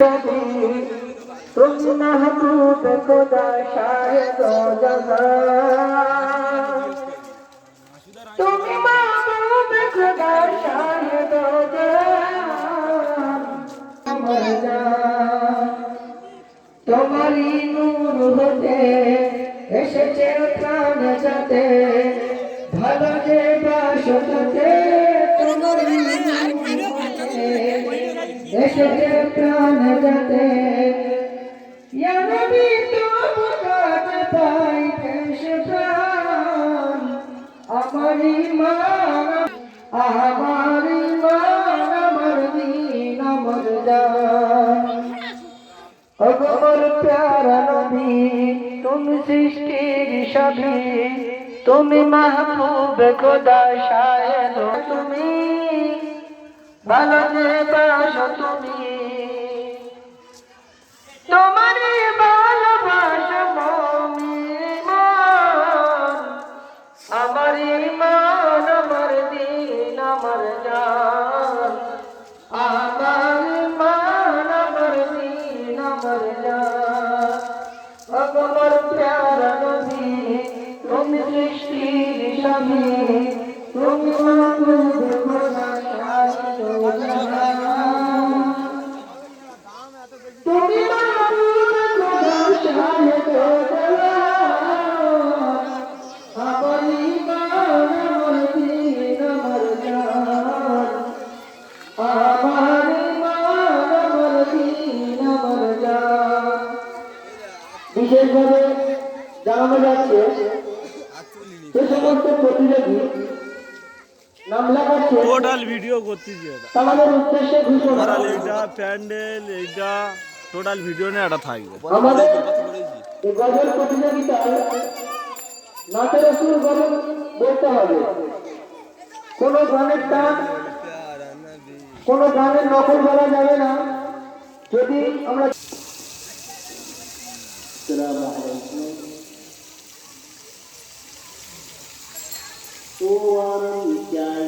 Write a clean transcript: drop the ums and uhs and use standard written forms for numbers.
तुम महबूब खुदा शायद जहां तुम महबूब खुदा शायद जहां मर जा तुम्हारी नूर होते এসেছে প্রাণ যাতে ভালো যে বাসতে তোমারি এসেছে প্রাণ যাতে ইয়া নবী তোমার কাছে পাই দেশ প্রাণ আমার ঈমান আমার দীন আমার জান अगमर प्यारा नबी तुम सृष्टिर सभी तुम महबूब खुदा शायद तुमी ভালো যে বাসো তুমি তোমারই ভালোবাসা মুমিন আমার ঈমান আমার দ্বীন আমার জান আমার ঈমান আমার দ্বীন আমার জান अगमर प्यारा नबी तुम सृष्टिर सभी तुम महबूब खुदा शायद तुम महबूब खुदा शायद আমার ঈমান আমার দ্বীন আমার জান আমার ঈমান আমার দ্বীন আমার জান বিশেষভাবে জানানো যাচ্ছে যে সমস্ত প্রতিযোগী নাম লেখাচ্ছে টোটাল ভিডিও করতেছি এটা আমাদের উদ্দেশ্যে ঘোষণা আর এইটা প্যান্ডেল এইটা টোটাল ভিডিও নিয়ে এটা থাকবে আমাদের এই গজল প্রতিযোগিতায় নাচের সুর গজল বলতে হবে কোনো গানের টান কোনো গানের নকল করা যাবে না যদি আমরা আসসালামু আলাইকুম তো আমি চাই